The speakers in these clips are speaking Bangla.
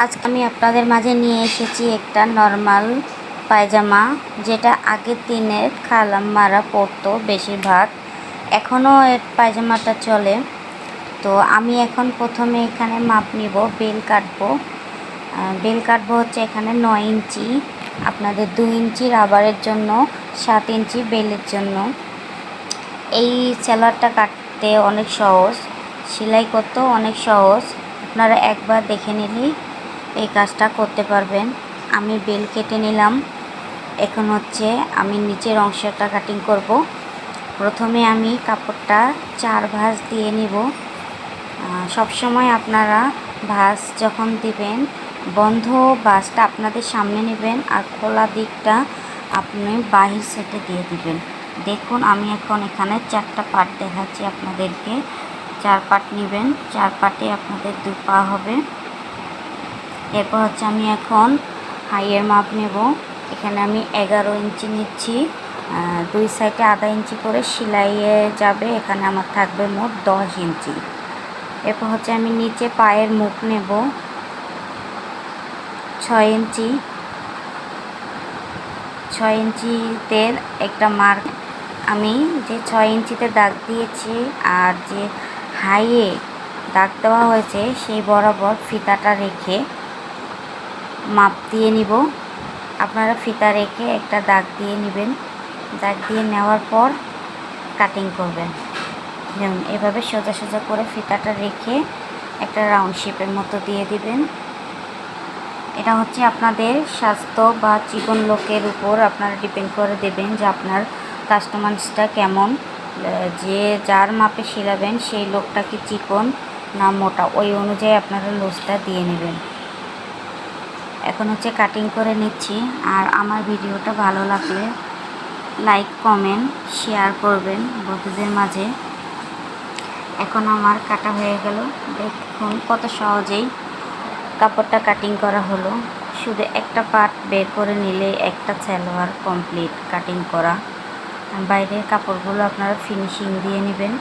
আজকে আমি আপনাদের মাঝে নিয়ে এসেছি একটা নর্মাল পায়জামা, যেটা আগের দিনের খালাম্মারা পরতো বেশিরভাগ। এখনও এই পায়জামাটা চলে। তো আমি এখন প্রথমে এখানে মাপ নিব, বেল কাটবো হচ্ছে এখানে 9 ইঞ্চি, আপনাদের 2 ইঞ্চি রাবারের জন্য, 7 ইঞ্চি বেলের জন্য। এই সেলারটা কাটতে অনেক সহজ, সেলাই করতেও অনেক সহজ। আপনারা একবার দেখে নিলেই এই কাজটা করতে পারবেন। আমি বেল কেটে নিলাম। এখন হচ্ছে আমি নিচের অংশটা কাটিং করব। প্রথমে আমি কাপড়টা 4 ভাঁজ দিয়ে নিব। সবসময় আপনারা ভাঁজ যখন দিবেন, বন্ধ ভাঁজটা আপনাদের সামনে নেবেন আর খোলা দিকটা আপনি বাহির সেটে দিয়ে দিবেন। দেখুন আমি এখন এখানে 4টা পার্ট দেখাচ্ছি আপনাদেরকে। 4 পার্ট নেবেন, 4 পার্টে আপনাদের 2 পা হবে। এরপর হচ্ছে আমি এখন হাইয়ের মাপ নেব। এখানে আমি 11 ইঞ্চি নিচ্ছি। 2 সাইডে আধা ইঞ্চি করে সেলাইয়ে যাবে। এখানে আমার থাকবে মোট 10 ইঞ্চি। এরপর হচ্ছে আমি নিচে পায়ের মুখ নেব 6 ইঞ্চি। 6 ইঞ্চিতে একটা মার্ক, আমি যে 6 ইঞ্চিতে দাগ দিয়েছি আর যে হাইয়ে দাগ দেওয়া হয়েছে সেই বরাবর ফিতাটা রেখে মাপ দিয়ে নিব। আপনারা ফিতা রেখে একটা দাগ দিয়ে নেবেন। দাগ দিয়ে নেওয়ার পর কাটিং করবেন। যেমন এভাবে সোজা সোজা করে ফিতাটা রেখে একটা রাউন্ড শেপের মতো দিয়ে দিবেন। এটা হচ্ছে আপনাদের স্বাস্থ্য বা চিকন লোকের উপর আপনারা ডিপেন্ড করে দেবেন যে আপনার কাস্টমাইজটা কেমন, যে যার মাপে সেলাবেন সেই লোকটা কি চিকন না মোটা, ওই অনুযায়ী আপনারা লুজটা দিয়ে নেবেন। এখন হচ্ছে কাটিং করে নিচ্ছি। আর আমার ভিডিওটা ভালো লাগলে লাইক কমেন্ট শেয়ার করবেন বন্ধুদের মাঝে। এখন আমার কাটা হয়ে গেল। দেখুন কত সহজেই কাপড়টা কাটিং করা হলো। শুধু একটা পার্ট বের করে নিলে একটা সালোয়ার কমপ্লিট কাটিং করা। বাইরের কাপড়গুলো আপনারা ফিনিশিং দিয়ে নেবেন।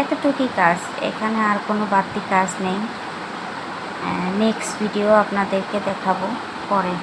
এতটুকুই কাজ, এখানে আর কোনো বাড়তি কাজ নেই। নেক্সট ভিডিও আপনাদেরকে দেখাবো পরে।